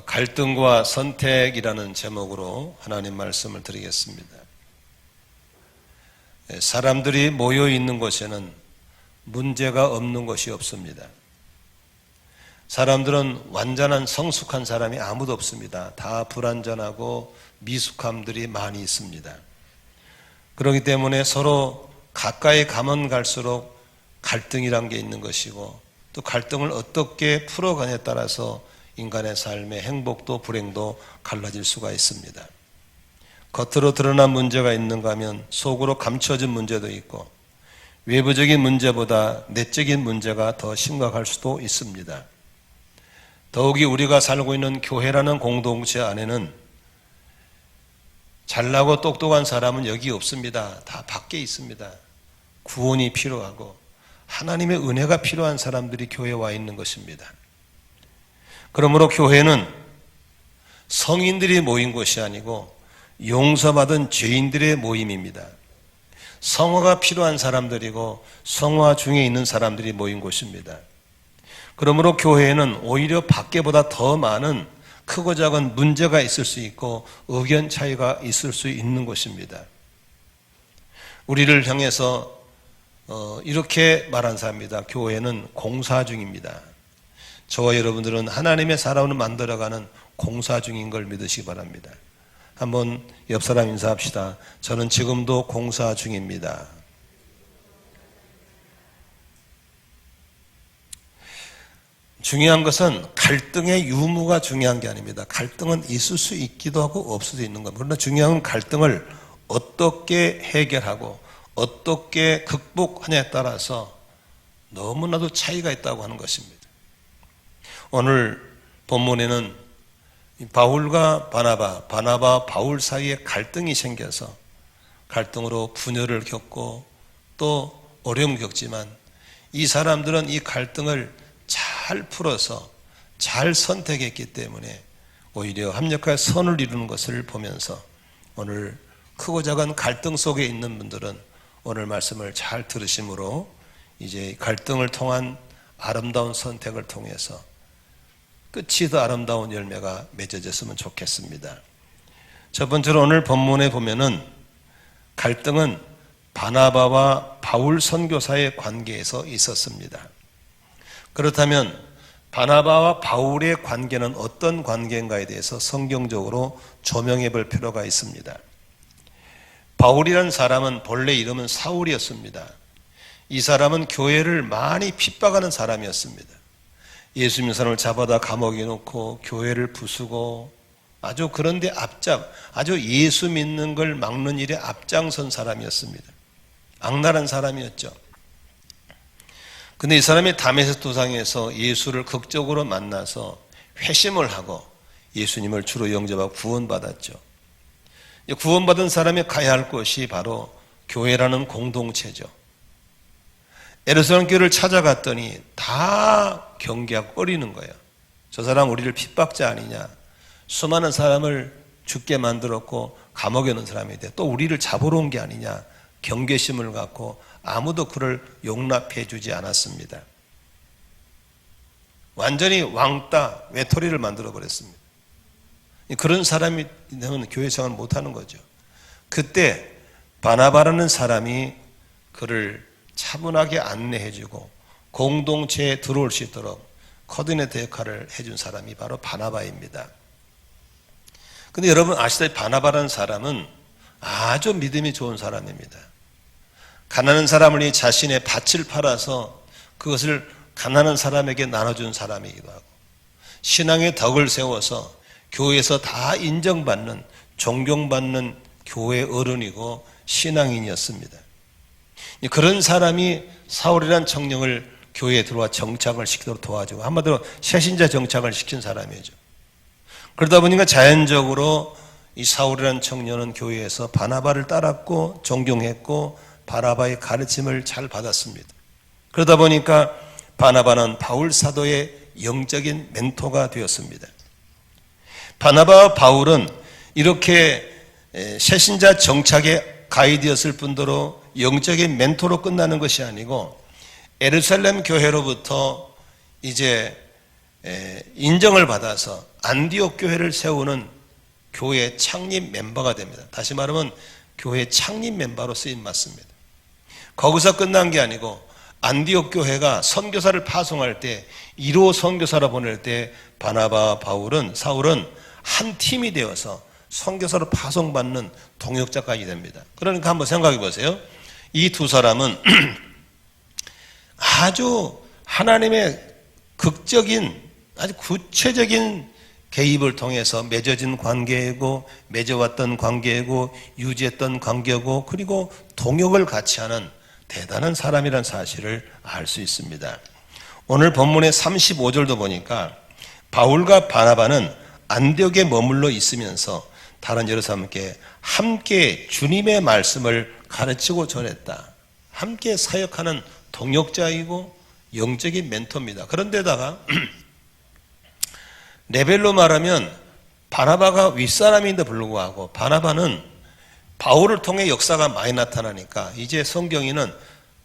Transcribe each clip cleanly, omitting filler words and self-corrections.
갈등과 선택이라는 제목으로 하나님 말씀을 드리겠습니다. 사람들이 모여 있는 곳에는 문제가 없는 것이 없습니다. 사람들은 완전한 성숙한 사람이 아무도 없습니다. 다 불완전하고 미숙함들이 많이 있습니다. 그렇기 때문에 서로 가까이 가면 갈수록 갈등이란 게 있는 것이고, 또 갈등을 어떻게 풀어가냐에 따라서 인간의 삶의 행복도 불행도 갈라질 수가 있습니다. 겉으로 드러난 문제가 있는가 하면 속으로 감춰진 문제도 있고, 외부적인 문제보다 내적인 문제가 더 심각할 수도 있습니다. 더욱이 우리가 살고 있는 교회라는 공동체 안에는 잘나고 똑똑한 사람은 여기 없습니다. 다 밖에 있습니다. 구원이 필요하고 하나님의 은혜가 필요한 사람들이 교회에 와 있는 것입니다. 그러므로 교회는 성인들이 모인 곳이 아니고 용서받은 죄인들의 모임입니다. 성화가 필요한 사람들이고 성화 중에 있는 사람들이 모인 곳입니다. 그러므로 교회에는 오히려 밖에보다 더 많은 크고 작은 문제가 있을 수 있고 의견 차이가 있을 수 있는 곳입니다. 우리를 향해서 이렇게 말한 사람입니다. 교회는 공사 중입니다. 저와 여러분들은 하나님의 사람을 만들어가는 공사 중인 걸 믿으시기 바랍니다. 한번 옆 사람 인사합시다. 저는 지금도 공사 중입니다. 중요한 것은 갈등의 유무가 중요한 게 아닙니다. 갈등은 있을 수 있기도 하고 없을 수 있는 겁니다. 그러나 중요한 건 갈등을 어떻게 해결하고 어떻게 극복하냐에 따라서 너무나도 차이가 있다고 하는 것입니다. 오늘 본문에는 바울과 바나바 바울 사이에 갈등이 생겨서 갈등으로 분열을 겪고 또 어려움을 겪지만 이 사람들은 이 갈등을 잘 풀어서 잘 선택했기 때문에 오히려 합력하여 선을 이루는 것을 보면서 오늘 크고 작은 갈등 속에 있는 분들은 오늘 말씀을 잘 들으심으로 이제 갈등을 통한 아름다운 선택을 통해서 끝이 더 아름다운 열매가 맺어졌으면 좋겠습니다. 첫 번째로 오늘 본문에 보면은 갈등은 바나바와 바울 선교사의 관계에서 있었습니다. 그렇다면 바나바와 바울의 관계는 어떤 관계인가에 대해서 성경적으로 조명해 볼 필요가 있습니다. 바울이라는 사람은 본래 이름은 사울이었습니다. 이 사람은 교회를 많이 핍박하는 사람이었습니다. 예수 믿는 사람을 잡아다 감옥에 놓고 교회를 부수고 아주 그런데 아주 예수 믿는 걸 막는 일에 앞장선 사람이었습니다. 악랄한 사람이었죠. 근데 이 사람이 다메섹 도상에서 예수를 극적으로 만나서 회심을 하고 예수님을 주로 영접하고 구원받았죠. 구원받은 사람이 가야 할 곳이 바로 교회라는 공동체죠. 예루살렘 교회를 찾아갔더니 다 경계하고 꺼리는 거예요. 저 사람 우리를 핍박자 아니냐. 수많은 사람을 죽게 만들었고 감옥에 넣은 사람인데 또 우리를 잡으러 온 게 아니냐. 경계심을 갖고 아무도 그를 용납해 주지 않았습니다. 완전히 왕따, 외톨이를 만들어 버렸습니다. 그런 사람이 되면 교회 생활을 못하는 거죠. 그때 바나바라는 사람이 그를 차분하게 안내해주고 공동체에 들어올 수 있도록 코디네이터 역할을 해준 사람이 바로 바나바입니다. 근데 여러분 아시다시피 바나바라는 사람은 아주 믿음이 좋은 사람입니다. 가난한 사람을 이 자신의 밭을 팔아서 그것을 가난한 사람에게 나눠준 사람이기도 하고 신앙의 덕을 세워서 교회에서 다 인정받는 존경받는 교회 어른이고 신앙인이었습니다. 그런 사람이 사울이라는 청년을 교회에 들어와 정착을 시키도록 도와주고 한마디로 새신자 정착을 시킨 사람이죠. 그러다 보니까 자연적으로 이 사울이라는 청년은 교회에서 바나바를 따랐고 존경했고 바나바의 가르침을 잘 받았습니다. 그러다 보니까 바나바는 바울 사도의 영적인 멘토가 되었습니다. 바나바와 바울은 이렇게 새신자 정착의 가이드였을 뿐더러 영적인 멘토로 끝나는 것이 아니고 예루살렘 교회로부터 이제 인정을 받아서 안디옥 교회를 세우는 교회 창립 멤버가 됩니다. 다시 말하면 교회 창립 멤버로 쓰임 맞습니다. 거기서 끝난 게 아니고 안디옥 교회가 선교사를 파송할 때 1호 선교사로 보낼 때 바나바, 사울은 한 팀이 되어서 선교사로 파송받는 동역자까지 됩니다. 그러니까 한번 생각해 보세요. 이 두 사람은 아주 하나님의 극적인 아주 구체적인 개입을 통해서 맺어진 관계이고 맺어왔던 관계이고 유지했던 관계고 그리고 동역을 같이 하는 대단한 사람이라는 사실을 알 수 있습니다. 오늘 본문의 35절도 보니까 바울과 바나바는 안디옥에 머물러 있으면서 다른 여러 사람께 함께 주님의 말씀을 가르치고 전했다. 함께 사역하는 동역자이고 영적인 멘토입니다. 그런데다가 레벨로 말하면 바나바가 윗사람인데 불구하고 바나바는 바울을 통해 역사가 많이 나타나니까 이제 성경에는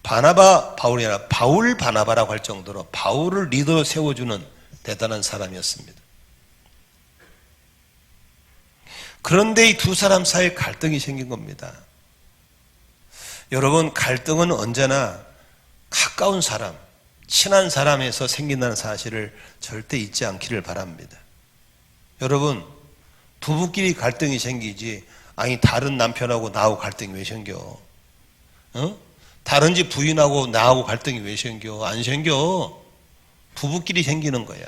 바나바 바울이 아니라 바울 바나바라고 할 정도로 바울을 리더로 세워주는 대단한 사람이었습니다. 그런데 이 두 사람 사이에 갈등이 생긴 겁니다. 여러분, 갈등은 언제나 가까운 사람, 친한 사람에서 생긴다는 사실을 절대 잊지 않기를 바랍니다. 여러분, 부부끼리 갈등이 생기지 아니 다른 남편하고 나하고 갈등이 왜 생겨? 다른 집 부인하고 나하고 갈등이 왜 생겨? 안 생겨. 부부끼리 생기는 거야.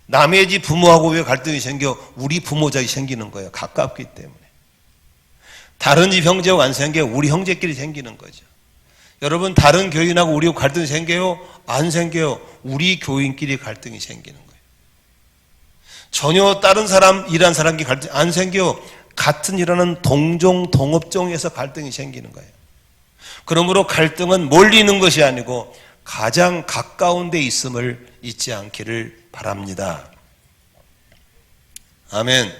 남의 집 부모하고 왜 갈등이 생겨? 우리 부모자이 생기는 거예요. 가깝기 때문에. 다른 집 형제하고 안 생겨? 우리 형제끼리 생기는 거죠. 여러분, 다른 교인하고 우리하고 갈등이 생겨요? 안 생겨요. 우리 교인끼리 갈등이 생기는 거예요. 전혀 다른 사람, 일하는 사람끼리 갈등 안 생겨요. 같은 일하는 동종, 동업종에서 갈등이 생기는 거예요. 그러므로 갈등은 멀리 있는 것이 아니고 가장 가까운 데 있음을 잊지 않기를 바랍니다. 아멘.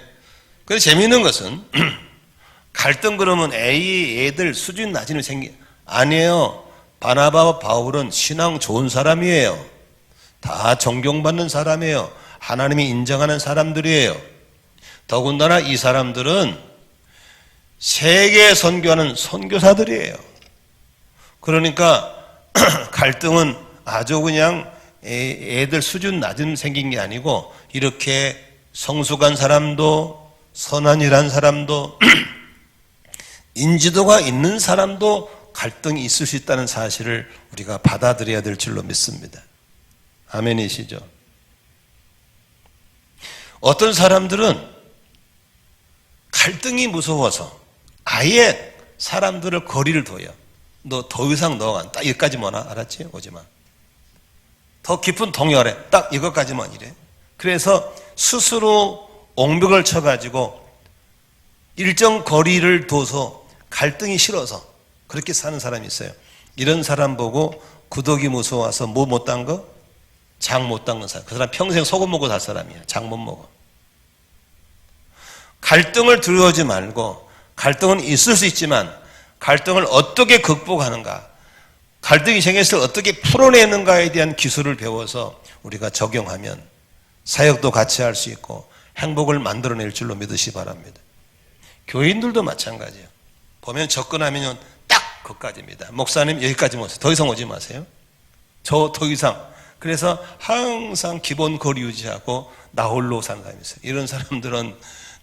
그래서 재미있는 것은 갈등 그러면 애들 수준 낮은 일 아니에요. 바나바와 바울은 신앙 좋은 사람이에요. 다 존경받는 사람이에요. 하나님이 인정하는 사람들이에요. 더군다나 이 사람들은 세계 선교하는 선교사들이에요. 그러니까 갈등은 아주 그냥 애들 수준 낮은 생긴 게 아니고 이렇게 성숙한 사람도 선한 일한 사람도 인지도가 있는 사람도 갈등이 있을 수 있다는 사실을 우리가 받아들여야 될 줄로 믿습니다. 아멘이시죠? 어떤 사람들은 갈등이 무서워서 아예 사람들을 거리를 둬요. 너 더 이상 너가 딱 여기까지만 알았지? 오지마. 더 깊은 동요하래. 딱 이것까지만 이래. 그래서 스스로 옹벽을 쳐가지고 일정 거리를 둬서 갈등이 싫어서 그렇게 사는 사람이 있어요. 이런 사람 보고 구더기 무서워서 뭐 못 딴 거? 장 못 닦는 사람. 그 사람 평생 소금 먹고 살 사람이야. 장 못 먹어. 갈등을 두려워하지 말고 갈등은 있을 수 있지만 갈등을 어떻게 극복하는가, 갈등이 생겼을 때 어떻게 풀어내는가에 대한 기술을 배워서 우리가 적용하면 사역도 같이 할 수 있고 행복을 만들어낼 줄로 믿으시 바랍니다. 교인들도 마찬가지예요. 보면 접근하면 딱 거기까지입니다. 목사님 여기까지 오세요. 더 이상 오지 마세요. 저 더 이상. 그래서 항상 기본 거리 유지하고 나 홀로 사는 사람이 있어요. 이런 사람들은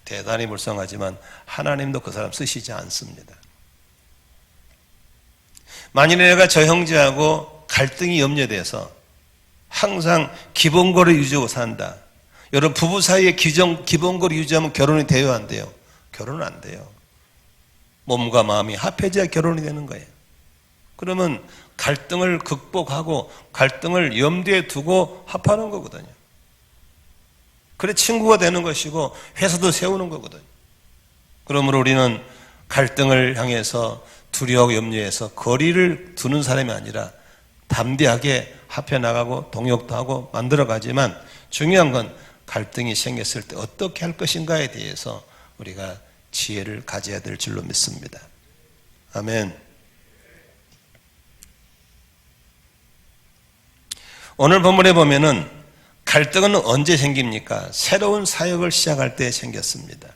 대단히 불쌍하지만 하나님도 그 사람 쓰시지 않습니다. 만일에 내가 저 형제하고 갈등이 염려돼서 항상 기본거리 유지하고 산다. 여러분, 부부 사이에 기본거리 유지하면 결혼이 돼요, 안 돼요? 결혼은 안 돼요. 몸과 마음이 합해져야 결혼이 되는 거예요. 그러면 갈등을 극복하고 갈등을 염두에 두고 합하는 거거든요. 그래 친구가 되는 것이고 회사도 세우는 거거든요. 그러므로 우리는 갈등을 향해서 두려워하고 염려해서 거리를 두는 사람이 아니라 담대하게 합해 나가고 동역도 하고 만들어가지만 중요한 건 갈등이 생겼을 때 어떻게 할 것인가에 대해서 우리가 지혜를 가져야 될 줄로 믿습니다. 아멘. 오늘 본문에 보면은 갈등은 언제 생깁니까? 새로운 사역을 시작할 때 생겼습니다.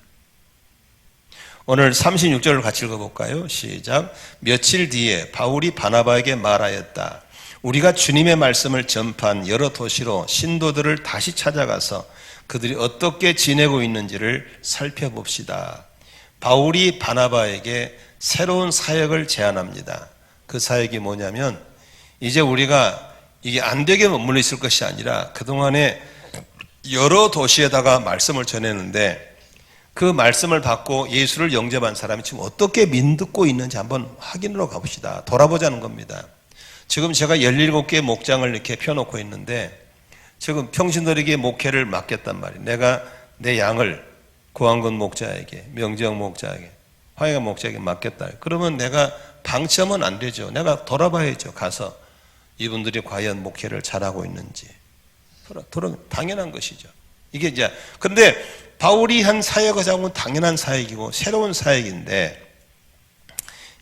오늘 36절을 같이 읽어볼까요? 시작. 며칠 뒤에 바울이 바나바에게 말하였다. 우리가 주님의 말씀을 전파한 여러 도시로 신도들을 다시 찾아가서 그들이 어떻게 지내고 있는지를 살펴봅시다. 바울이 바나바에게 새로운 사역을 제안합니다. 그 사역이 뭐냐면 이제 우리가 이게 안 되게 머물러 있을 것이 아니라 그동안에 여러 도시에다가 말씀을 전했는데 그 말씀을 받고 예수를 영접한 사람이 지금 어떻게 믿고 있는지 한번 확인하러 가봅시다. 돌아보자는 겁니다. 지금 제가 17개의 목장을 이렇게 펴놓고 있는데 지금 평신도에게 목회를 맡겼단 말이에요. 내가 내 양을 고한건 목자에게, 명정 목자에게, 화해가 목자에게 맡겼다. 그러면 내가 방치하면 안 되죠. 내가 돌아봐야죠. 가서 이분들이 과연 목회를 잘하고 있는지. 당연한 것이죠. 이게 이제 그런데 바울이 한 사역은 당연한 사역이고 새로운 사역인데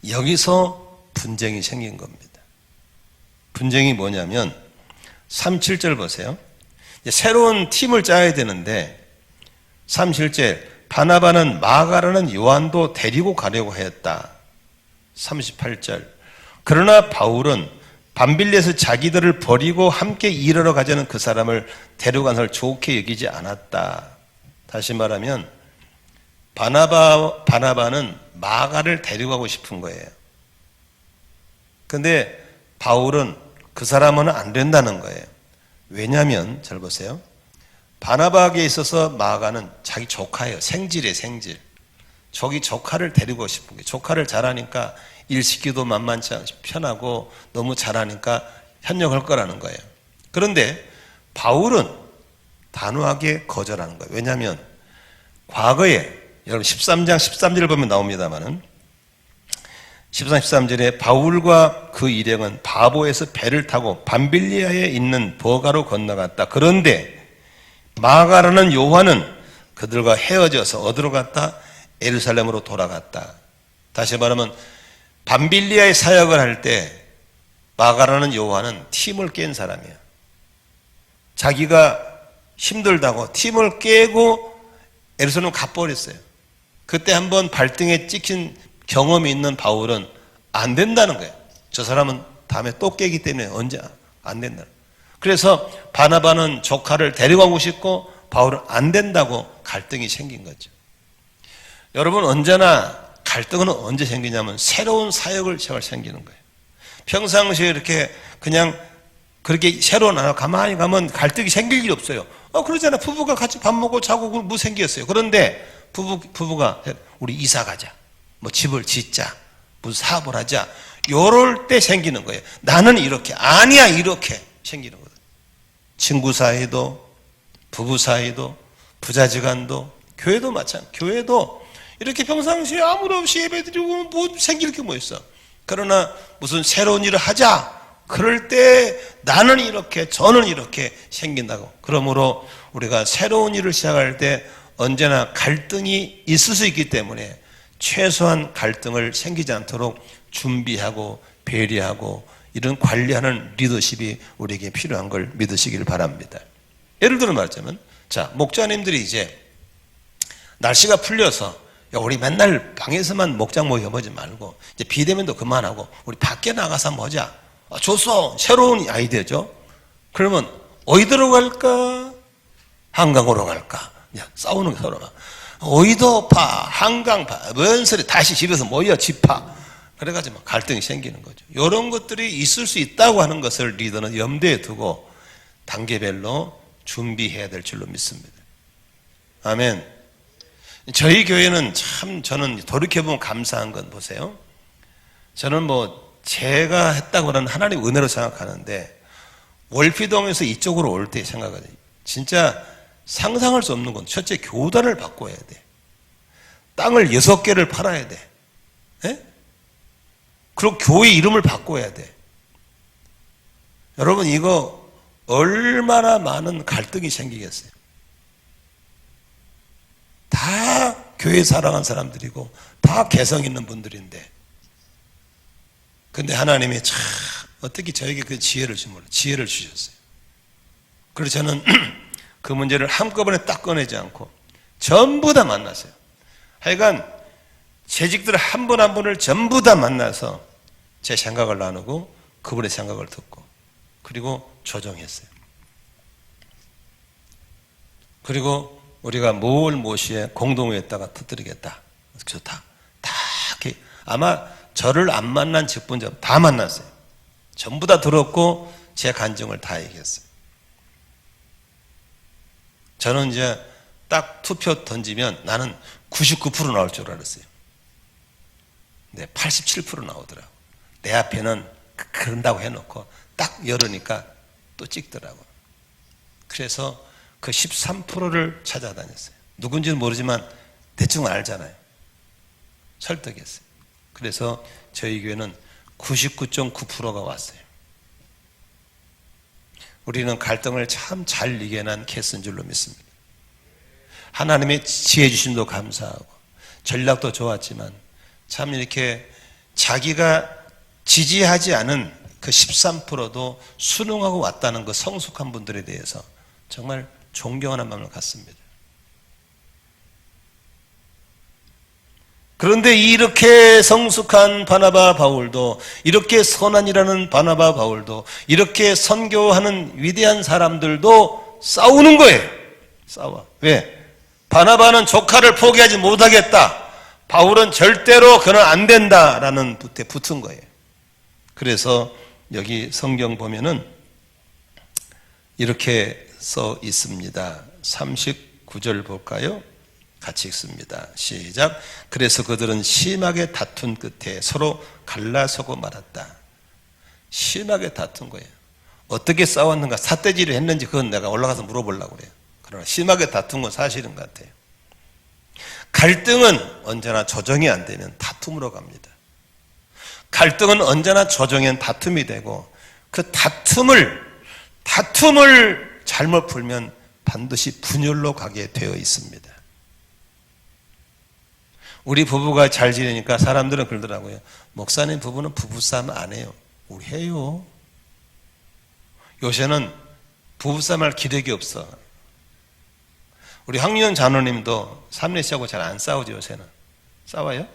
여기서 분쟁이 생긴 겁니다. 분쟁이 뭐냐면 37절 보세요. 새로운 팀을 짜야 되는데 37절 바나바는 마가라는 요한도 데리고 가려고 했다. 38절 그러나 바울은 밤빌리에서 자기들을 버리고 함께 일하러 가자는 그 사람을 데려간 것을 좋게 여기지 않았다. 다시 말하면 바나바는 마가를 데려가고 싶은 거예요. 그런데 바울은 그 사람은 안 된다는 거예요. 왜냐하면 잘 보세요. 바나바에게 있어서 마가는 자기 조카예요. 생질이에요. 생질. 저기 조카를 데리고 싶은 거예요. 조카를 잘하니까 일 시키도 만만치 않고 편하고 너무 잘하니까 협력할 거라는 거예요. 그런데 바울은 단호하게 거절하는 거예요. 왜냐하면 과거에 여러분 13장 13절을 보면 나옵니다만은 13, 13절에 바울과 그 일행은 바보에서 배를 타고 밤빌리아에 있는 버가로 건너갔다. 그런데 마가라는 요한은 그들과 헤어져서 어디로 갔다? 예루살렘으로 돌아갔다. 다시 말하면 밤빌리아의 사역을 할 때 마가라는 요한은 팀을 깬 사람이야. 자기가 힘들다고 팀을 깨고 예루살렘 가버렸어요. 그때 한번 발등에 찍힌 경험이 있는 바울은 안 된다는 거예요. 저 사람은 다음에 또 깨기 때문에 언제 안 된다. 그래서 바나바는 조카를 데려가고 싶고 바울은 안 된다고 갈등이 생긴 거죠. 여러분 언제나 갈등은 언제 생기냐면 새로운 사역을 시작할 생기는 거예요. 평상시에 이렇게 그냥 그렇게 새로운 하나 가만히 가면 갈등이 생길 일이 없어요. 그러잖아. 부부가 같이 밥 먹고 자고 뭐 생겼어요. 그런데 부부가 우리 이사 가자. 뭐 집을 짓자. 무슨 사업을 하자. 요럴 때 생기는 거예요. 나는 이렇게. 아니야. 이렇게 생기는 거예요. 친구 사이도, 부부 사이도, 부자지간도, 교회도 마찬가지. 교회도 이렇게 평상시에 아무도 없이 예배드리고 뭐 생길 게 뭐 있어. 그러나 무슨 새로운 일을 하자. 그럴 때 나는 이렇게 저는 이렇게 생긴다고. 그러므로 우리가 새로운 일을 시작할 때 언제나 갈등이 있을 수 있기 때문에 최소한 갈등을 생기지 않도록 준비하고 배려하고 이런 관리하는 리더십이 우리에게 필요한 걸 믿으시길 바랍니다. 예를 들어 말하자면 자 목자님들이 이제 날씨가 풀려서 야, 우리 맨날 방에서만 목장 모여보지 말고 이제 비대면도 그만하고 우리 밖에 나가서 한번 보자. 좋소. 새로운 아이디어죠. 그러면 어디로 갈까? 한강으로 갈까? 야, 싸우는 게 서로가. 어디도 파, 한강 파, 뭔 소리 다시 집에서 모여 집파. 그래가지고 갈등이 생기는 거죠. 이런 것들이 있을 수 있다고 하는 것을 리더는 염두에 두고 단계별로 준비해야 될 줄로 믿습니다. 아멘. 저희 교회는 참 저는 돌이켜보면 감사한 건 보세요. 저는 뭐 제가 했다고 하는 하나님의 은혜로 생각하는데 월피동에서 이쪽으로 올 때 생각하거든요. 진짜 상상할 수 없는 건 첫째 교단을 바꿔야 돼. 땅을 6개를 팔아야 돼. 예? 그리고 교회 이름을 바꿔야 돼. 여러분 이거 얼마나 많은 갈등이 생기겠어요. 다 교회 사랑하는 사람들이고 다 개성 있는 분들인데 근데 하나님이 참 어떻게 저에게 그 지혜를 주셨어요. 그래서 저는 그 문제를 한꺼번에 딱 꺼내지 않고 전부 다 만났어요. 하여간 재직들 한 분 한 분을 전부 다 만나서 제 생각을 나누고 그분의 생각을 듣고 그리고 조정했어요. 그리고 우리가 무엇이에 공동회에다가 터뜨리겠다. 좋다. 다 이렇게 아마 저를 안 만난 직분자 다 만났어요. 전부 다 들었고 제 간증을 다 얘기했어요. 저는 이제 딱 투표 던지면 나는 99% 나올 줄 알았어요. 근데 87% 나오더라고. 내 앞에는 그런다고 해놓고 딱 열으니까 또 찍더라고. 그래서 그 13%를 찾아다녔어요. 누군지는 모르지만 대충 알잖아요. 설득했어요. 그래서 저희 교회는 99.9%가 왔어요. 우리는 갈등을 참 잘 이겨낸 케이스인 줄로 믿습니다. 하나님의 지혜 주심도 감사하고 전략도 좋았지만 참 이렇게 자기가 지지하지 않은 그 13%도 순응하고 왔다는 그 성숙한 분들에 대해서 정말 존경하는 마음을 갖습니다. 그런데 이렇게 성숙한 바나바 바울도, 이렇게 선한이라는 바나바 바울도, 이렇게 선교하는 위대한 사람들도 싸우는 거예요. 싸워. 왜? 바나바는 조카를 포기하지 못하겠다. 바울은 절대로 그는 안 된다라는 붓에 붙은 거예요. 그래서 여기 성경 보면은 이렇게 써 있습니다. 39절 볼까요? 같이 읽습니다. 시작. 그래서 그들은 심하게 다툰 끝에 서로 갈라서고 말았다. 심하게 다툰 거예요. 어떻게 싸웠는가, 삿대질을 했는지 그건 내가 올라가서 물어보려고 그래요. 그러나 심하게 다툰 건 사실인 것 같아요. 갈등은 언제나 조정이 안 되면 다툼으로 갑니다. 갈등은 언제나 조정엔 다툼이 되고 그 다툼을 잘못 풀면 반드시 분열로 가게 되어 있습니다. 우리 부부가 잘 지내니까 사람들은 그러더라고요. 목사님 부부는 부부싸움 안 해요. 우리 해요. 요새는 부부싸움 할 기력이 없어. 우리 황윤 장로님도 삼례 씨하고 잘 안 싸우죠. 요새는. 싸워요?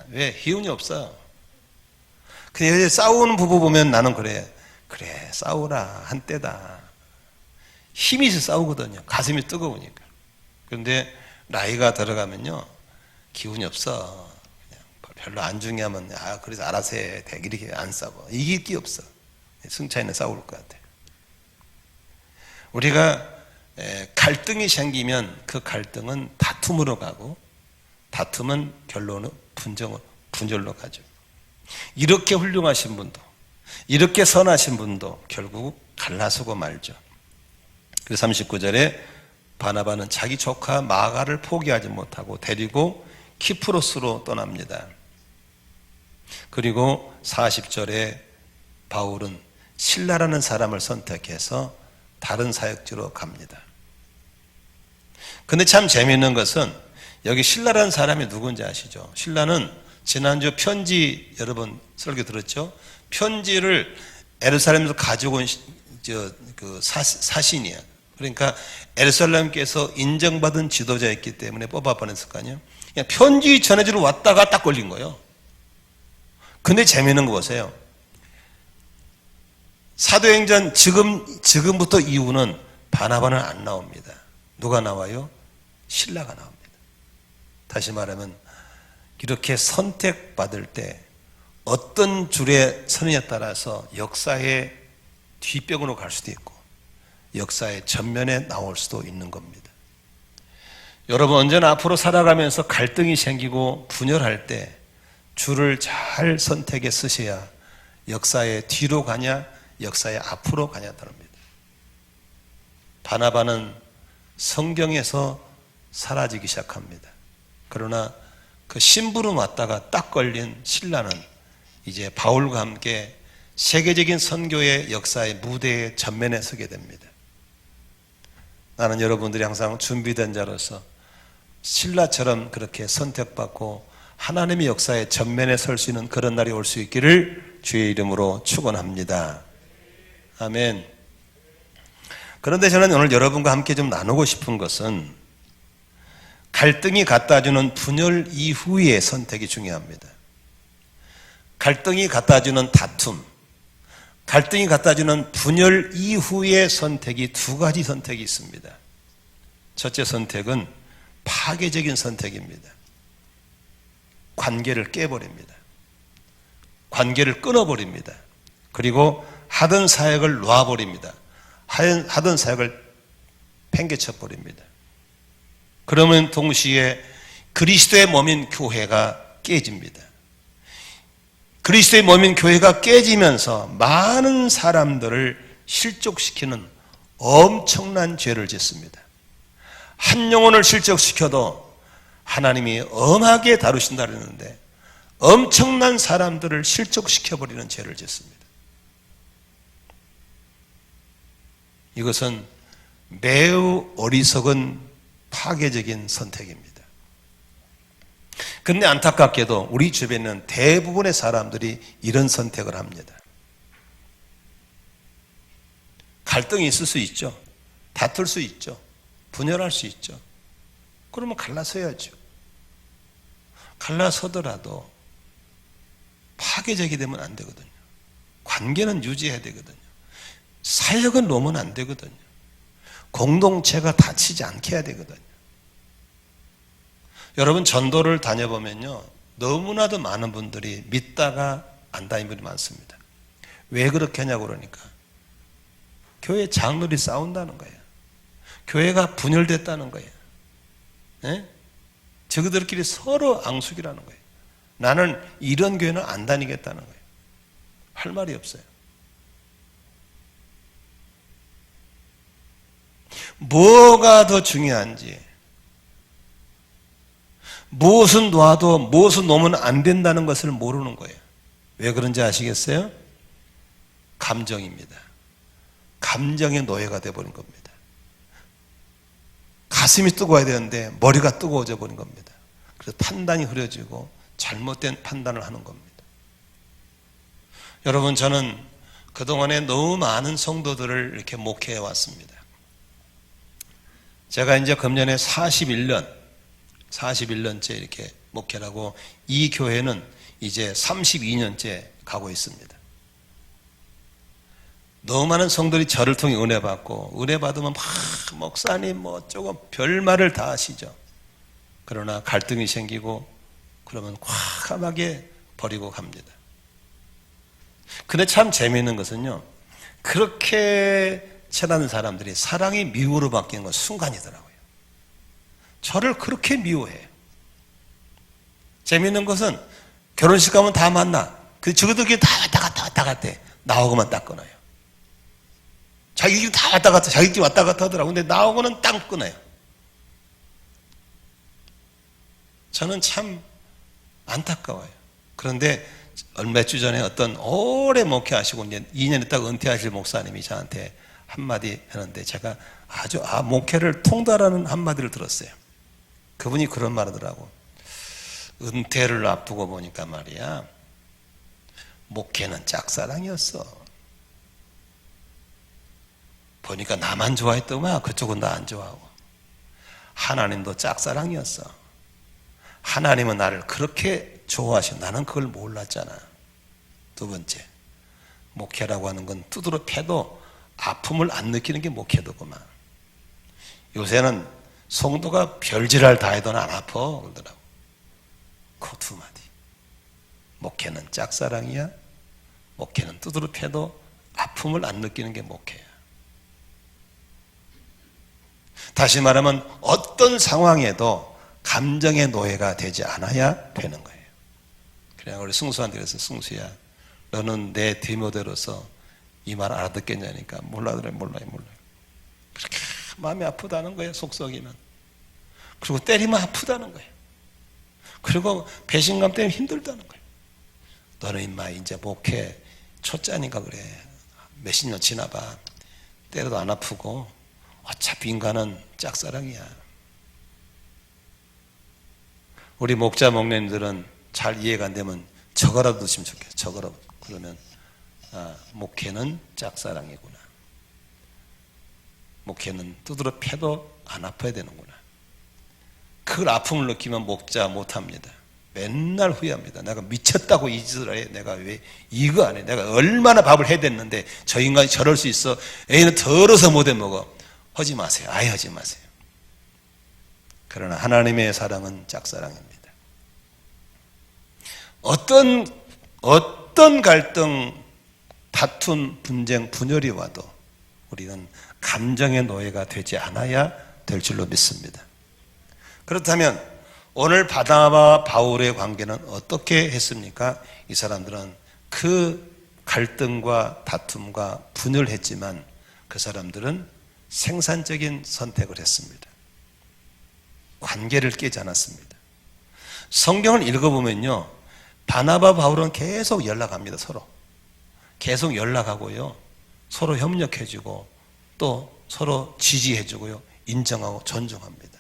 왜? 희운이 없어. 근데 싸우는 부부 보면 나는 그래 싸우라 한때다. 힘이 있어 싸우거든요. 가슴이 뜨거우니까. 그런데 나이가 들어가면요 기운이 없어. 그냥 별로 안 중요하면 그래서 알아서 해. 이렇게 안 싸워. 이길 게 없어. 승차이는 싸울 것 같아요. 우리가 갈등이 생기면 그 갈등은 다툼으로 가고 다툼은 결론은 분절로 가죠. 이렇게 훌륭하신 분도 이렇게 선하신 분도 결국 갈라서고 말죠. 그래서 39절에 바나바는 자기 조카 마가를 포기하지 못하고 데리고 키프로스로 떠납니다. 그리고 40절에 바울은 실라라는 사람을 선택해서 다른 사역지로 갑니다. 근데 참 재미있는 것은 여기 실라라는 사람이 누군지 아시죠? 실라는 지난주 편지 여러분 설교 들었죠? 편지를 예루살렘에서 가지고 온 사신이야. 그러니까 예루살렘께서 인정받은 지도자였기 때문에 뽑아 보냈을 거 아니에요? 그냥 편지 전해주러 왔다가 딱 걸린 거예요. 근데 재미있는 거 보세요. 사도행전 지금부터 이후는 바나바는 안 나옵니다. 누가 나와요? 실라가 나옵니다. 다시 말하면 이렇게 선택받을 때 어떤 줄에 서느냐에 따라서 역사의 뒷벽으로 갈 수도 있고 역사의 전면에 나올 수도 있는 겁니다. 여러분 언제나 앞으로 살아가면서 갈등이 생기고 분열할 때 줄을 잘 선택해 쓰셔야 역사의 뒤로 가냐 역사의 앞으로 가냐 다릅니다. 바나바는 성경에서 사라지기 시작합니다. 그러나 그 심부름 왔다가 딱 걸린 실라는 이제 바울과 함께 세계적인 선교의 역사의 무대의 전면에 서게 됩니다. 나는 여러분들이 항상 준비된 자로서 실라처럼 그렇게 선택받고 하나님의 역사의 전면에 설 수 있는 그런 날이 올 수 있기를 주의 이름으로 축원합니다. 아멘. 그런데 저는 오늘 여러분과 함께 좀 나누고 싶은 것은 갈등이 갖다주는 분열 이후의 선택이 중요합니다. 갈등이 갖다주는 다툼, 갈등이 갖다주는 분열 이후의 선택이 두 가지 선택이 있습니다. 첫째 선택은 파괴적인 선택입니다. 관계를 깨버립니다. 관계를 끊어버립니다. 그리고 하던 사역을 놔버립니다. 하던 사역을 팽개쳐버립니다. 그러면 동시에 그리스도의 몸인 교회가 깨집니다. 그리스도의 몸인 교회가 깨지면서 많은 사람들을 실족시키는 엄청난 죄를 짓습니다. 한 영혼을 실족시켜도 하나님이 엄하게 다루신다 그랬는데 엄청난 사람들을 실족시켜버리는 죄를 짓습니다. 이것은 매우 어리석은 파괴적인 선택입니다. 그런데 안타깝게도 우리 주변에는 대부분의 사람들이 이런 선택을 합니다. 갈등이 있을 수 있죠. 다툴 수 있죠. 분열할 수 있죠. 그러면 갈라서야죠. 갈라서더라도 파괴적이 되면 안 되거든요. 관계는 유지해야 되거든요. 사역은 놓으면 안 되거든요. 공동체가 다치지 않게 해야 되거든요. 여러분 전도를 다녀보면요, 너무나도 많은 분들이 믿다가 안 다니는 분이 많습니다. 왜 그렇게 하냐고 그러니까 교회 장로들이 싸운다는 거예요. 교회가 분열됐다는 거예요. 네? 저그들끼리 서로 앙숙이라는 거예요. 나는 이런 교회는 안 다니겠다는 거예요. 할 말이 없어요. 뭐가 더 중요한지, 무엇은 놔도 무엇은 놓으면 안 된다는 것을 모르는 거예요. 왜 그런지 아시겠어요? 감정입니다. 감정의 노예가 되어버린 겁니다. 가슴이 뜨거워야 되는데 머리가 뜨거워져 버린 겁니다. 그래서 판단이 흐려지고 잘못된 판단을 하는 겁니다. 여러분, 저는 그동안에 너무 많은 성도들을 이렇게 목회해 왔습니다. 제가 이제 금년에 41년째 이렇게 목회를 하고 이 교회는 이제 32년째 가고 있습니다. 너무 많은 성도들이 저를 통해 은혜 받고 은혜 받으면 막 목사님 뭐 어쩌고 별말을 다 하시죠. 그러나 갈등이 생기고 그러면 과감하게 버리고 갑니다. 근데 참 재미있는 것은요, 그렇게 친한 사람들이 사랑이 미움으로 바뀌는 건 순간이더라고요. 저를 그렇게 미워해요. 재미있는 것은 결혼식 가면 다 만나. 저들끼리 다 왔다 갔다 해. 나오고만 딱 끊어요. 자기들끼리 다 왔다 갔다, 자기들끼리 왔다 갔다 하더라고요. 근데 나오고는 딱 끊어요. 저는 참 안타까워요. 그런데 몇 주 전에 어떤 오래 목회하시고 이제 2년 있다가 은퇴하실 목사님이 저한테 한마디 하는데 제가 아주 목회를 통달하는 한마디를 들었어요. 그분이 그런 말 하더라고. 은퇴를 앞두고 보니까 말이야, 목회는 짝사랑이었어. 보니까 나만 좋아했더만 그쪽은 나 안 좋아하고. 하나님도 짝사랑이었어. 하나님은 나를 그렇게 좋아하셔. 나는 그걸 몰랐잖아. 두 번째, 목회라고 하는 건 두드러 패도 아픔을 안 느끼는 게 목회도구만. 요새는 성도가 별짓을 다 해도 안 아파 그러더라고. 그 두 마디. 목회는 짝사랑이야. 목회는 두드러 패도 아픔을 안 느끼는 게 목회야. 다시 말하면 어떤 상황에도 감정의 노예가 되지 않아야 되는 거예요. 그냥 우리 승수한테 그래서, 승수야, 너는 내 디모데로서 이 말 알아듣겠냐니까 몰라요. 그렇게 마음이 아프다는 거예요. 속썩이면. 그리고 때리면 아프다는 거예요. 그리고 배신감 때문에 힘들다는 거예요. 너는 임마 이제 목회 초짜니까 그래. 몇십 년 지나봐. 때려도 안 아프고 어차피 인간은 짝사랑이야. 우리 목자 목사님들은 잘 이해가 안 되면 저거라도 드시면 좋겠어요. 저거라도. 그러면 목회는 짝사랑이구나. 목회는 두드러 패도 안 아파야 되는구나. 그걸 아픔을 느끼면 목자 못합니다. 맨날 후회합니다. 내가 미쳤다고 이 짓을 해. 내가 왜 이거 안 해. 내가 얼마나 밥을 해야 됐는데 저 인간이 저럴 수 있어. 애는 더러서 못해 먹어. 하지 마세요. 아예 하지 마세요. 그러나 하나님의 사랑은 짝사랑입니다. 어떤 갈등, 다툼, 분쟁, 분열이 와도 우리는 감정의 노예가 되지 않아야 될 줄로 믿습니다. 그렇다면 오늘 바나바와 바울의 관계는 어떻게 했습니까? 이 사람들은 그 갈등과 다툼과 분열을 했지만 그 사람들은 생산적인 선택을 했습니다. 관계를 깨지 않았습니다. 성경을 읽어보면요, 바나바 바울은 계속 연락합니다. 서로 계속 연락하고요, 서로 협력해주고 또 서로 지지해주고요, 인정하고 존중합니다.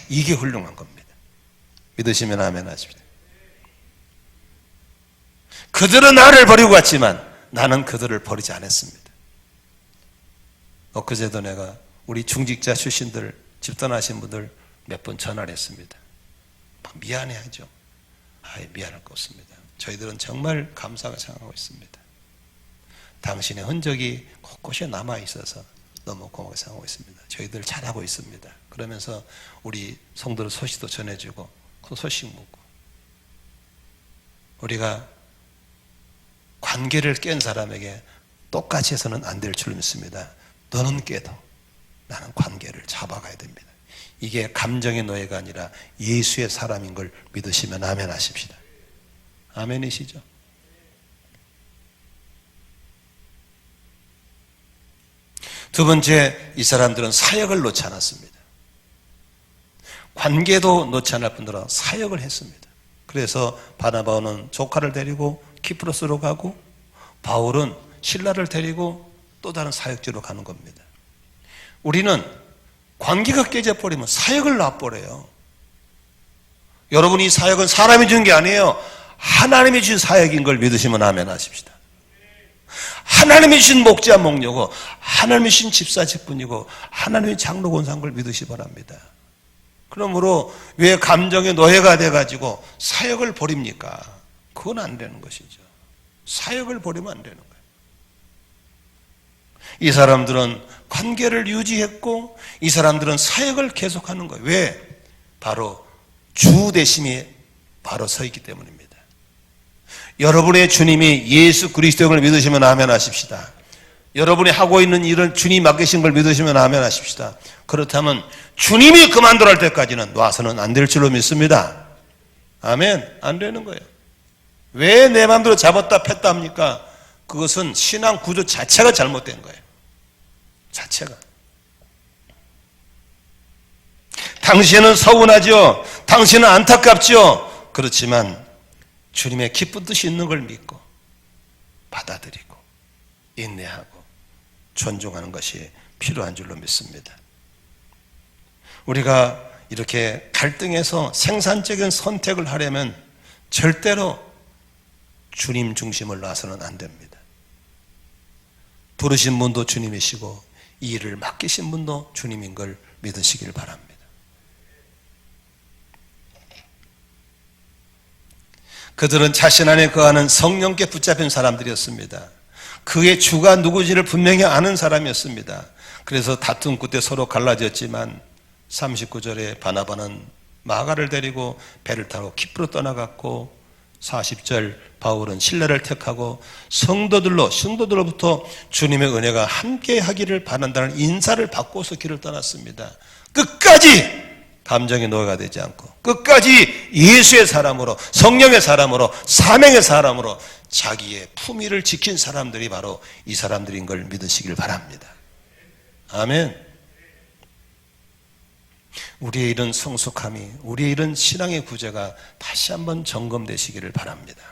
이게 훌륭한 겁니다. 믿으시면 아멘 하십시오. 그들은 나를 버리고 갔지만 나는 그들을 버리지 않았습니다. 엊그제도 내가 우리 중직자 출신들, 집단하신 분들 몇 번 전화를 했습니다. 미안해하죠. 미안할 거 없습니다. 저희들은 정말 감사하게 생각하고 있습니다. 당신의 흔적이 곳곳에 남아있어서 너무 고맙게 생각하고 있습니다. 저희들 잘하고 있습니다. 그러면서 우리 성도들 소식도 전해주고 그 소식 묻고, 우리가 관계를 깬 사람에게 똑같이 해서는 안 될 줄 믿습니다. 너는 깨도 나는 관계를 잡아가야 됩니다. 이게 감정의 노예가 아니라 예수의 사람인 걸 믿으시면 아멘 하십시다. 아멘이시죠? 두 번째, 이 사람들은 사역을 놓지 않았습니다. 관계도 놓지 않을 뿐더러 사역을 했습니다. 그래서 바나바는 조카를 데리고 키프로스로 가고 바울은 실라를 데리고 또 다른 사역지로 가는 겁니다. 우리는 관계가 깨져버리면 사역을 놔버려요. 여러분, 이 사역은 사람이 준 게 아니에요. 하나님이 주신 사역인 걸 믿으시면 아멘 하십시다. 하나님이 주신 목자 목녀고 하나님이 주신 집사 직분이고 하나님이 장로 권사인 걸 믿으시 바랍니다. 그러므로 왜 감정의 노예가 돼가지고 사역을 버립니까? 그건 안 되는 것이죠. 사역을 버리면 안 되는 거예요. 이 사람들은 관계를 유지했고 이 사람들은 사역을 계속하는 거예요. 왜? 바로 주 대심이 바로 서 있기 때문입니다. 여러분의 주님이 예수 그리스도를 믿으시면 아멘 하십시다. 여러분이 하고 있는 일을 주님이 맡기신 걸 믿으시면 아멘 하십시다. 그렇다면 주님이 그만두라 할 때까지는 놔서는 안 될 줄로 믿습니다. 아멘. 안 되는 거예요. 왜 내 마음대로 잡았다 폈다 합니까? 그것은 신앙 구조 자체가 잘못된 거예요. 자체가. 당신은 서운하죠. 당신은 안타깝죠. 그렇지만 주님의 기쁜 뜻이 있는 걸 믿고 받아들이고 인내하고 존중하는 것이 필요한 줄로 믿습니다. 우리가 이렇게 갈등에서 생산적인 선택을 하려면 절대로 주님 중심을 놔서는 안 됩니다. 부르신 분도 주님이시고 이 일을 맡기신 분도 주님인 걸 믿으시길 바랍니다. 그들은 자신 안에 거하는 성령께 붙잡힌 사람들이었습니다. 그의 주가 누구지를 분명히 아는 사람이었습니다. 그래서 다툰 끝에 서로 갈라졌지만 39절에 바나바는 마가를 데리고 배를 타고 키프로 떠나갔고 40절 바울은 실라를 택하고 성도들로부터 주님의 은혜가 함께 하기를 바란다는 인사를 받고서 길을 떠났습니다. 끝까지 감정의 노예가 되지 않고 끝까지 예수의 사람으로, 성령의 사람으로, 사명의 사람으로 자기의 품위를 지킨 사람들이 바로 이 사람들인 걸 믿으시길 바랍니다. 아멘. 우리의 이런 성숙함이, 우리의 이런 신앙의 구조가 다시 한번 점검되시기를 바랍니다.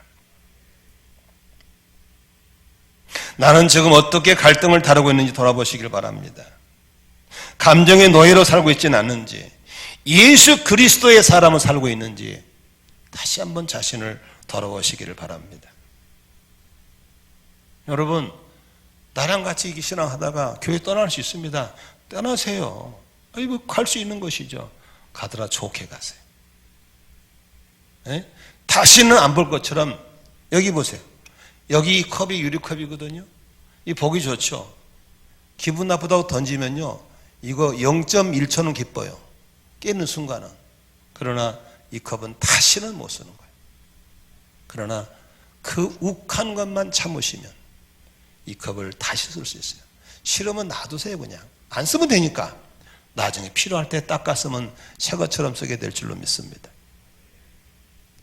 나는 지금 어떻게 갈등을 다루고 있는지 돌아보시길 바랍니다. 감정의 노예로 살고 있지는 않는지, 예수 그리스도의 사람을 살고 있는지 다시 한번 자신을 돌아보시기를 바랍니다. 여러분, 나랑 같이 신앙하다가 교회 떠날 수 있습니다. 떠나세요. 아이고, 갈 수 있는 것이죠. 가더라 좋게 가세요. 예? 다시는 안 볼 것처럼 여기 보세요. 여기 이 컵이 유리컵이거든요. 이 보기 좋죠. 기분 나쁘다고 던지면요, 이거 0.1초는 기뻐요. 깨는 순간은. 그러나 이 컵은 다시는 못 쓰는 거예요. 그러나 그 욱한 것만 참으시면 이 컵을 다시 쓸 수 있어요. 싫으면 놔두세요. 그냥 안 쓰면 되니까 나중에 필요할 때 닦아 쓰면 새 것처럼 쓰게 될 줄로 믿습니다.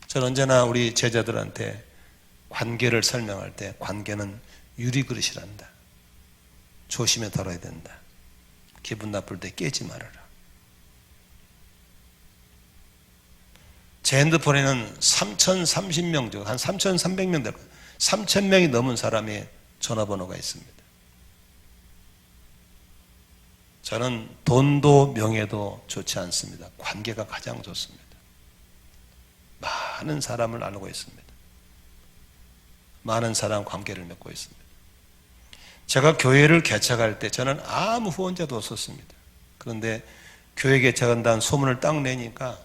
저는 언제나 우리 제자들한테 관계를 설명할 때 관계는 유리그릇이란다. 조심해 다뤄야 된다. 기분 나쁠 때 깨지 말아라. 제 핸드폰에는 3,030명 중 한 3,300명 될 거예요. 3,000명이 넘은 사람의 전화번호가 있습니다. 저는 돈도 명예도 좋지 않습니다. 관계가 가장 좋습니다. 많은 사람을 알고 있습니다. 많은 사람 관계를 맺고 있습니다. 제가 교회를 개척할 때 저는 아무 후원자도 없었습니다. 그런데 교회 개척한다는 소문을 딱 내니까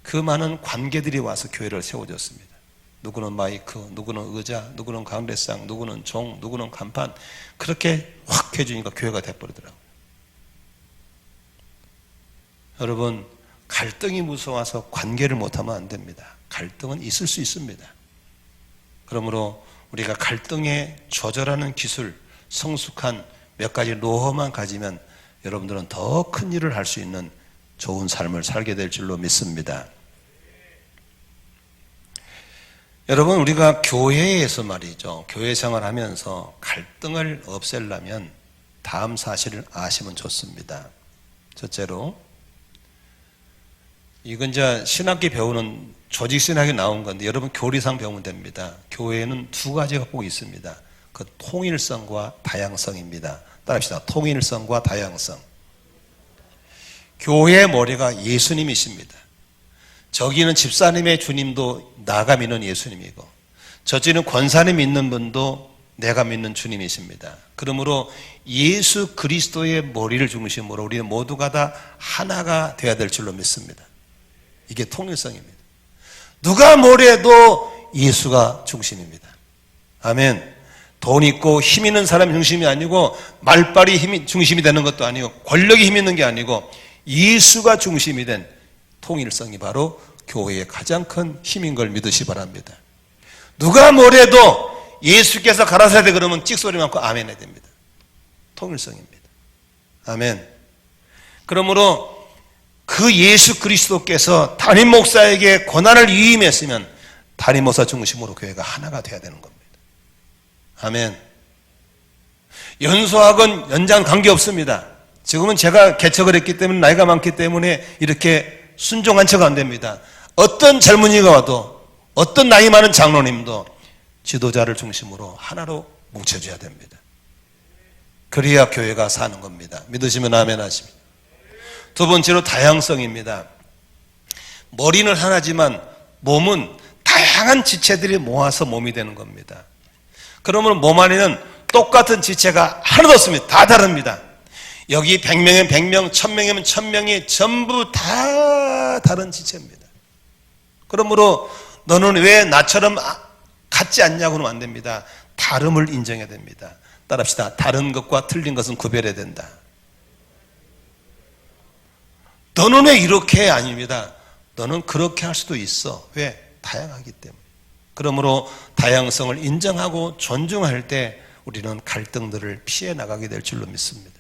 그 많은 관계들이 와서 교회를 세워줬습니다. 누구는 마이크, 누구는 의자, 누구는 강대상, 누구는 종, 누구는 간판, 그렇게 확 해주니까 교회가 돼버리더라고요. 여러분, 갈등이 무서워서 관계를 못하면 안 됩니다. 갈등은 있을 수 있습니다. 그러므로 우리가 갈등에 조절하는 기술, 성숙한 몇 가지 노하우만 가지면 여러분들은 더 큰 일을 할 수 있는 좋은 삶을 살게 될 줄로 믿습니다. 여러분, 우리가 교회에서 말이죠, 교회 생활하면서 갈등을 없애려면 다음 사실을 아시면 좋습니다. 첫째로, 이건 이제 신학기 배우는 조직신학이 나온 건데 여러분 교리상 배우면 됩니다. 교회에는 두 가지가 꼭 있습니다. 그 통일성과 다양성입니다. 따라합시다. 통일성과 다양성. 교회의 머리가 예수님이십니다. 저기는 집사님의 주님도 나가 믿는 예수님이고, 저쪽에는 권사님 믿는 분도 내가 믿는 주님이십니다. 그러므로 예수 그리스도의 머리를 중심으로 우리는 모두가 다 하나가 되어야 될 줄로 믿습니다. 이게 통일성입니다. 누가 뭐래도 예수가 중심입니다. 아멘. 돈 있고 힘 있는 사람이 중심이 아니고, 말빨이 힘이 중심이 되는 것도 아니고, 권력이 힘 있는 게 아니고, 예수가 중심이 된 통일성이 바로 교회의 가장 큰 힘인 걸 믿으시 바랍니다. 누가 뭐래도 예수께서 가라사대 돼 그러면 찍소리 많고 아멘 해야 됩니다. 통일성입니다. 아멘. 그러므로 그 예수 그리스도께서 담임 목사에게 권한을 위임했으면 담임 목사 중심으로 교회가 하나가 돼야 되는 겁니다. 아멘. 연소학은 연장 관계없습니다. 지금은 제가 개척을 했기 때문에 나이가 많기 때문에 이렇게 순종한 척 안 됩니다. 어떤 젊은이가 와도 어떤 나이 많은 장로님도 지도자를 중심으로 하나로 뭉쳐줘야 됩니다. 그래야 교회가 사는 겁니다. 믿으시면 아멘 하십니다. 두 번째로 다양성입니다. 머리는 하나지만 몸은 다양한 지체들이 모아서 몸이 되는 겁니다. 그러면 몸 안에는 똑같은 지체가 하나도 없습니다. 다 다릅니다. 여기 100명이면 100명, 1000명이면 1000명이 전부 다 다른 지체입니다. 그러므로 너는 왜 나처럼 같지 않냐고 하면 안 됩니다. 다름을 인정해야 됩니다. 따라합시다. 다른 것과 틀린 것은 구별해야 된다. 너는 왜 이렇게 해? 아닙니다. 너는 그렇게 할 수도 있어. 왜? 다양하기 때문에. 그러므로 다양성을 인정하고 존중할 때 우리는 갈등들을 피해 나가게 될 줄로 믿습니다.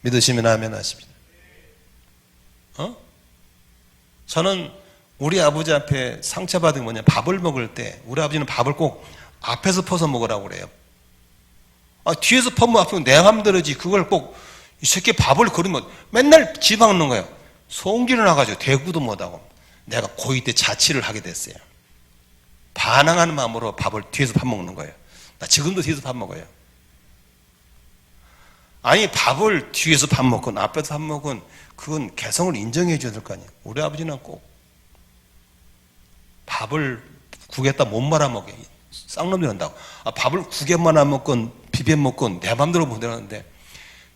믿으시면 아멘 하십니다. 저는 우리 아버지 앞에 상처받은 게 뭐냐, 밥을 먹을 때 우리 아버지는 밥을 꼭 앞에서 퍼서 먹으라고 그래요. 뒤에서 퍼면 앞으로 내 맘대로지, 그걸 꼭 이 새끼 밥을 그러면 맨날 지방 넣는 거예요. 송기를 나가지고 대구도 못하고. 내가 고2 때 자취를 하게 됐어요. 반항하는 마음으로 밥을 뒤에서 밥 먹는 거예요. 나 지금도 뒤에서 밥 먹어요. 아니, 밥을 뒤에서 밥 먹건 앞에서 밥 먹건 그건 개성을 인정해 줘야 될 거 아니에요. 우리 아버지는 꼭 밥을 국에다 못 말아 먹여. 쌍놈이 한다고. 밥을 국에만 안 먹건 비벼 먹건 내 맘대로 못 하는데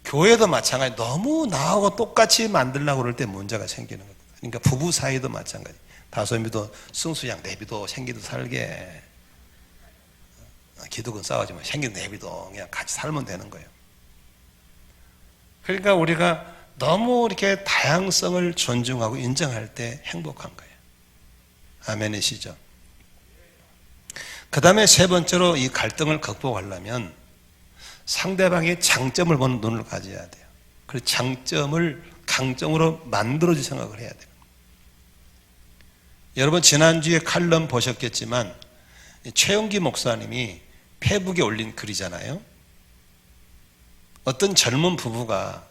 교회도 마찬가지. 너무 나하고 똑같이 만들려고 그럴 때 문제가 생기는 거예요. 그러니까 부부 사이도 마찬가지. 다솜이도 승수양 내비도 생기도 살게. 기득은 싸우지 마. 생기도 내비도 그냥 같이 살면 되는 거예요. 그러니까 우리가 너무 이렇게 다양성을 존중하고 인정할 때 행복한 거예요. 아멘이시죠? 그 다음에 세 번째로 이 갈등을 극복하려면 상대방의 장점을 보는 눈을 가져야 돼요. 그 장점을 강점으로 만들어줄 생각을 해야 돼요. 여러분 지난주에 칼럼 보셨겠지만 최영기 목사님이 페북에 올린 글이잖아요. 어떤 젊은 부부가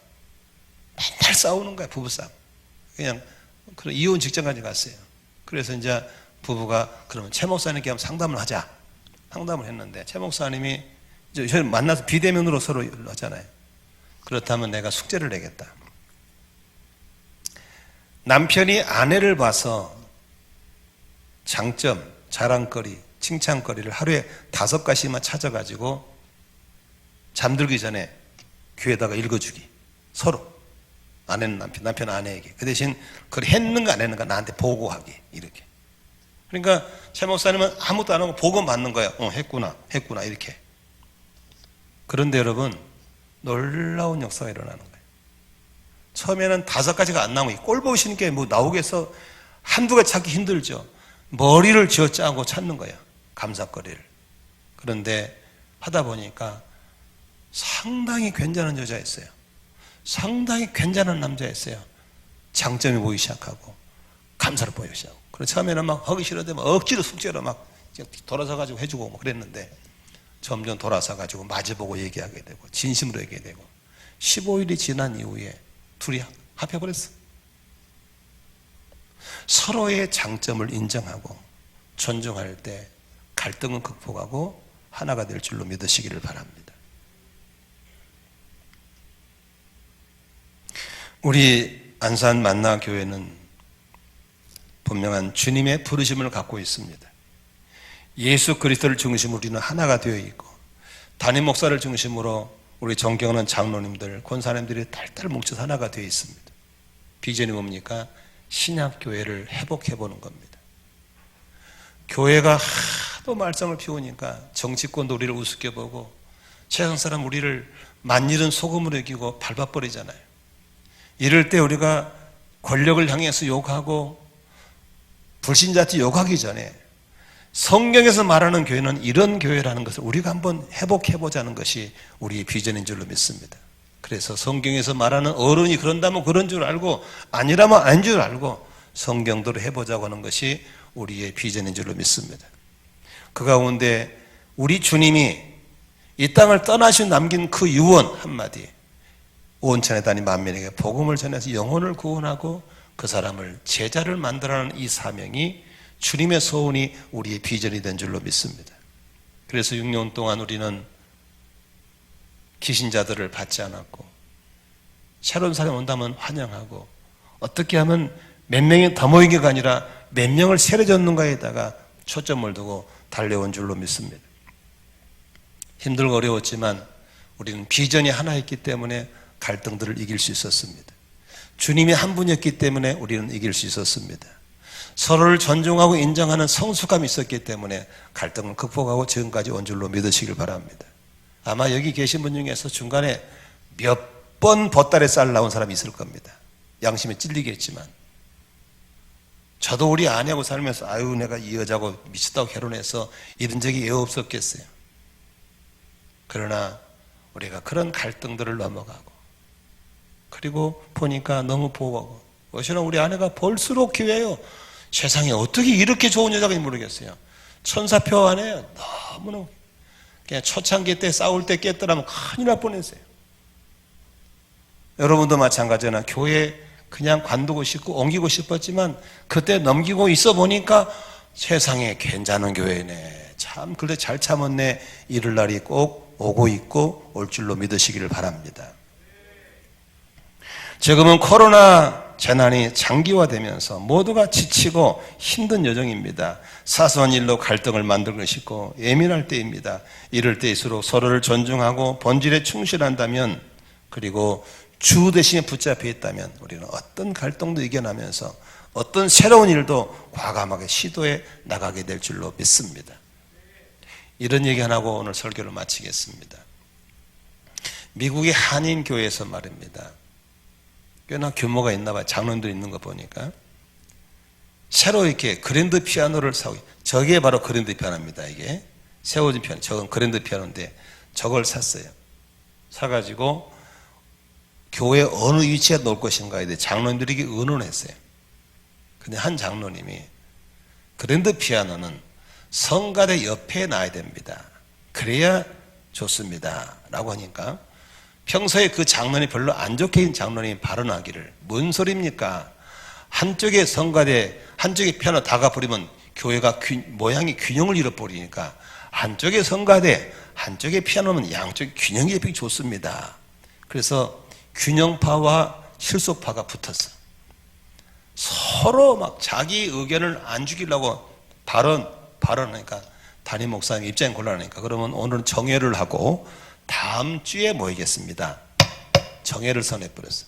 맨날 싸우는 거야. 부부싸움. 그냥 그런 이혼 직전까지 갔어요. 그래서 이제 부부가 그러면 최 목사님께 한번 상담을 하자. 상담을 했는데 최 목사님이 이제 만나서 비대면으로 서로 하잖아요. 그렇다면 내가 숙제를 내겠다. 남편이 아내를 봐서 장점, 자랑거리, 칭찬거리를 하루에 5가지만 찾아가지고 잠들기 전에 귀에다가 읽어주기. 서로. 아내는 남편, 남편은 아내에게. 그 대신 그걸 했는가 안 했는가 나한테 보고하기. 이렇게. 그러니까 최 목사님은 아무것도 안 하고 보고 맞는 거야. 했구나 이렇게. 그런데 여러분 놀라운 역사가 일어나는 거예요. 처음에는 5가지가 안 나오고 꼴 보시는 게 뭐 나오겠어. 한두 가지 찾기 힘들죠. 머리를 쥐어짜고 찾는 거예요. 감사거리를. 그런데 하다 보니까 상당히 괜찮은 여자였어요. 상당히 괜찮은 남자였어요. 장점이 보이기 시작하고 감사를 보이기 시작하고. 그래서 처음에는 막 하기 싫은데 막 억지로 숙제로 막 돌아서 가지고 해주고 뭐 그랬는데 점점 돌아서 가지고 마주보고 얘기하게 되고 진심으로 얘기하게 되고 15일이 지난 이후에 둘이 합해버렸어. 서로의 장점을 인정하고 존중할 때 갈등은 극복하고 하나가 될 줄로 믿으시기를 바랍니다. 우리 안산 만나교회는 분명한 주님의 부르심을 갖고 있습니다. 예수 그리스도를 중심으로 우리는 하나가 되어 있고 담임 목사를 중심으로 우리 존경하는 장로님들, 권사님들이 딸딸 뭉쳐서 하나가 되어 있습니다. 비전이 뭡니까? 신약교회를 회복해보는 겁니다. 교회가 하도 말썽을 피우니까 정치권도 우리를 우습게 보고 세상 사람 우리를 만일은 소금으로 여기고 밟아버리잖아요. 이럴 때 우리가 권력을 향해서 욕하고 불신자한테 욕하기 전에 성경에서 말하는 교회는 이런 교회라는 것을 우리가 한번 회복해보자는 것이 우리의 비전인 줄로 믿습니다. 그래서 성경에서 말하는 어른이 그런다면 그런 줄 알고 아니라면 아닌 줄 알고 성경대로 해보자고 하는 것이 우리의 비전인 줄로 믿습니다. 그 가운데 우리 주님이 이 땅을 떠나시고 남긴 그 유언 한마디, 온천에 다닌 만민에게 복음을 전해서 영혼을 구원하고 그 사람을 제자를 만들어내는 이 사명이 주님의 소원이 우리의 비전이 된 줄로 믿습니다. 그래서 6년 동안 우리는 기신자들을 받지 않았고 새로운 사람이 온다면 환영하고 어떻게 하면 몇 명이 더 모이기가 아니라 몇 명을 세례 줬는가에다가 초점을 두고 달려온 줄로 믿습니다. 힘들고 어려웠지만 우리는 비전이 하나였기 때문에 갈등들을 이길 수 있었습니다. 주님이 한 분이었기 때문에 우리는 이길 수 있었습니다. 서로를 존중하고 인정하는 성숙감이 있었기 때문에 갈등을 극복하고 지금까지 온 줄로 믿으시길 바랍니다. 아마 여기 계신 분 중에서 중간에 몇 번 보따리 쌀 나온 사람이 있을 겁니다. 양심에 찔리겠지만 저도 우리 아내하고 살면서 아유 내가 이 여자하고 미쳤다고 결혼해서 이런 적이 왜 없었겠어요. 그러나 우리가 그런 갈등들을 넘어가고 그리고 보니까 너무 보고 어시나 우리 아내가 볼수록 기회예요. 세상에 어떻게 이렇게 좋은 여자가 있는지 모르겠어요. 천사표 아내요. 너무너무 그냥 초창기 때 싸울 때 깼더라면 큰일 날 뻔했어요. 여러분도 마찬가지나 교회 그냥 관두고 싶고 옮기고 싶었지만 그때 넘기고 있어 보니까 세상에 괜찮은 교회네. 참 그래 잘 참았네. 이럴 날이 꼭 오고 있고 올 줄로 믿으시기를 바랍니다. 지금은 코로나 재난이 장기화되면서 모두가 지치고 힘든 여정입니다. 사소한 일로 갈등을 만들고 싶고 예민할 때입니다. 이럴 때일수록 서로를 존중하고 본질에 충실한다면 그리고 주 대신에 붙잡혀 있다면 우리는 어떤 갈등도 이겨나면서 어떤 새로운 일도 과감하게 시도해 나가게 될 줄로 믿습니다. 이런 얘기 하나 하고 오늘 설교를 마치겠습니다. 미국의 한인교회에서 말입니다. 꽤나 규모가 있나 봐요. 장로님들 있는 거 보니까. 새로 이렇게 그랜드 피아노를 사고, 저게 바로 그랜드 피아노입니다. 이게 세워진 피아노, 저건 그랜드 피아노인데 저걸 샀어요. 사가지고 교회 어느 위치에 놓을 것인가에 대해 장로님들에게 의논했어요. 근데 한 장로님이 그랜드 피아노는 성가대 옆에 놔야 됩니다. 그래야 좋습니다. 라고 하니까 평소에 그 장로님 별로 안 좋게 있는 장로님이 발언하기를, 뭔 소리입니까? 한쪽에 성가대, 한쪽에 피아노 다가 버리면 교회가 모양이 균형을 잃어버리니까 한쪽에 성가대, 한쪽에 피아노는 양쪽 균형이 예쁘게 좋습니다. 그래서 균형파와 실속파가 붙었어. 서로 막 자기 의견을 안 죽이려고 발언하니까 담임 목사님 입장이 곤란하니까 그러면 오늘은 정회를 하고 다음 주에 모이겠습니다. 정회를 선해버렸어.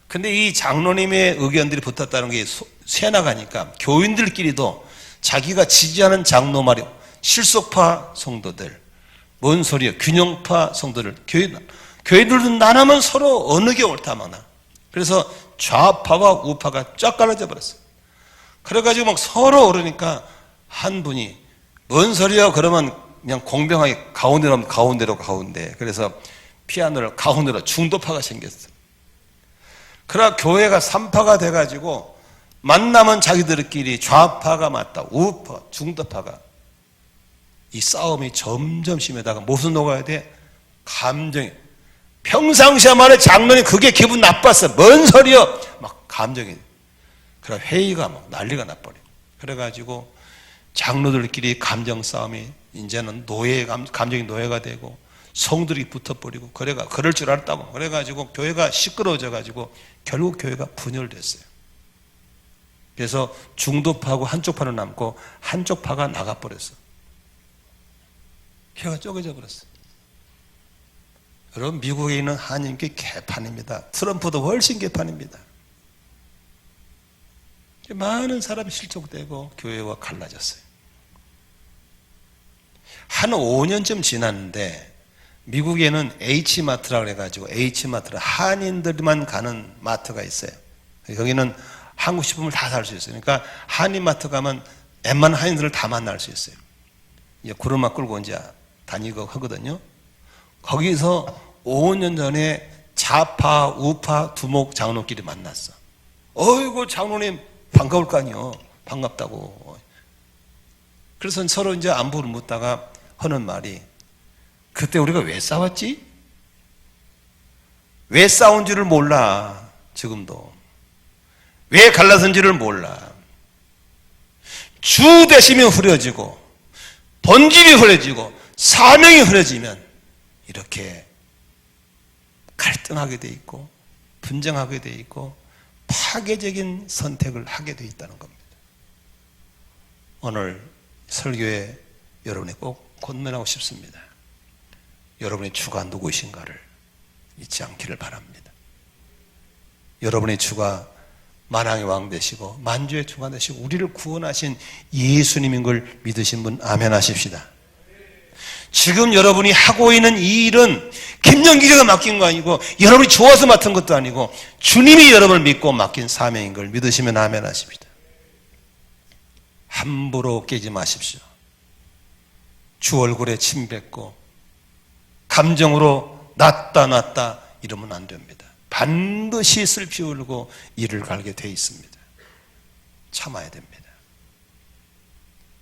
근데 이 장로님의 의견들이 붙었다는 게 새나가니까 교인들끼리도 자기가 지지하는 장로 말이 실속파 성도들, 뭔 소리야, 균형파 성도들, 교인들도 나누면 서로 어느 게 옳다 마나. 그래서 좌파와 우파가 쫙 갈라져 버렸어요. 그래가지고 막 서로 오르니까 한 분이 뭔 소리야 그러면 그냥 공평하게 가운데로 하면 가운데. 그래서 피아노를 가운데로 중도파가 생겼어요. 그러나 교회가 3파가 돼가지고 만나면 자기들끼리 좌파가 맞다, 우파, 중도파가. 이 싸움이 점점 심해다가 무슨 녹아야 돼? 감정이. 평상시에 말해 장로님 그게 기분 나빴어. 뭔 소리여? 막 감정이. 그래 회의가 막 난리가 나버려. 그래가지고 장로들끼리 감정 싸움이 이제는 감정이 노예가 되고 성들이 붙어버리고 그럴 줄 알았다고. 그래가지고 교회가 시끄러워져가지고 결국 교회가 분열됐어요. 그래서 중도파하고 한쪽 파는 남고 한쪽 파가 나가버렸어. 교회가 쪼개져 버렸어. 여러분 미국에 있는 한인교회 개판입니다. 트럼프도 훨씬 개판입니다. 많은 사람이 실족되고 교회와 갈라졌어요. 한 5년쯤 지났는데 미국에는 H마트라고 해가지고 H마트라 한인들만 가는 마트가 있어요. 거기는 한국 식품을 다 살 수 있어요. 그러니까 한인마트 가면 웬만한 한인들을 다 만날 수 있어요. 이제 구름막 끌고 이제 다니고 하거든요. 거기서 5년 전에 좌파, 우파, 두목 장로끼리 만났어. 어이구 장로님 반가울 거 아니요. 반갑다고. 그래서 서로 이제 안부를 묻다가 하는 말이, 그때 우리가 왜 싸웠지? 왜 싸운지를 몰라. 지금도 왜 갈라선지를 몰라. 주 대심이 흐려지고 본질이 흐려지고 사명이 흐려지면 이렇게 갈등하게 돼 있고 분쟁하게 돼 있고 파괴적인 선택을 하게 돼 있다는 겁니다. 오늘 설교에 여러분이 꼭 권면하고 싶습니다. 여러분의 주가 누구이신가를 잊지 않기를 바랍니다. 여러분의 주가 만왕의 왕 되시고 만주의 주가 되시고 우리를 구원하신 예수님인 걸 믿으신 분 아멘 하십시다. 지금 여러분이 하고 있는 이 일은 김영기가 맡긴 거 아니고 여러분이 좋아서 맡은 것도 아니고 주님이 여러분을 믿고 맡긴 사명인 걸 믿으시면 아멘 하십시다. 함부로 깨지 마십시오. 주 얼굴에 침 뱉고 감정으로 낫다 이러면 안 됩니다. 반드시 슬피 울고 이를 갈게 돼 있습니다. 참아야 됩니다.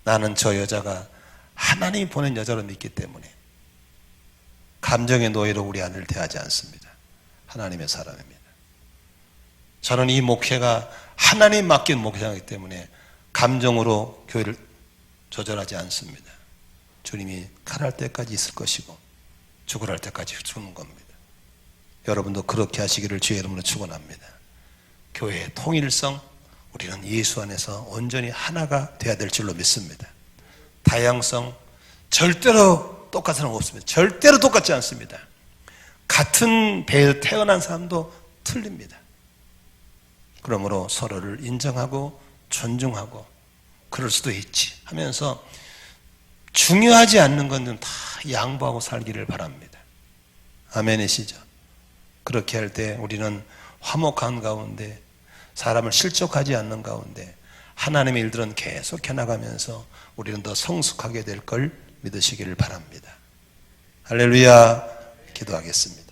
나는 저 여자가 하나님이 보낸 여자로 믿기 때문에 감정의 노예로 우리 아내를 대하지 않습니다. 하나님의 사람입니다. 저는 이 목회가 하나님 맡긴 목회이기 때문에 감정으로 교회를 조절하지 않습니다. 주님이 칼할 때까지 있을 것이고 죽으라 할 때까지 죽는 겁니다. 여러분도 그렇게 하시기를 주의 이름으로 축원합니다. 교회의 통일성, 우리는 예수 안에서 온전히 하나가 되어야 될 줄로 믿습니다. 다양성, 절대로 똑같은 건 없습니다. 절대로 똑같지 않습니다. 같은 배에 태어난 사람도 틀립니다. 그러므로 서로를 인정하고 존중하고 그럴 수도 있지 하면서 중요하지 않는 건 다 양보하고 살기를 바랍니다. 아멘이시죠? 그렇게 할 때 우리는 화목한 가운데 사람을 실족하지 않는 가운데 하나님의 일들은 계속 해나가면서 우리는 더 성숙하게 될 걸 믿으시기를 바랍니다. 할렐루야. 기도하겠습니다.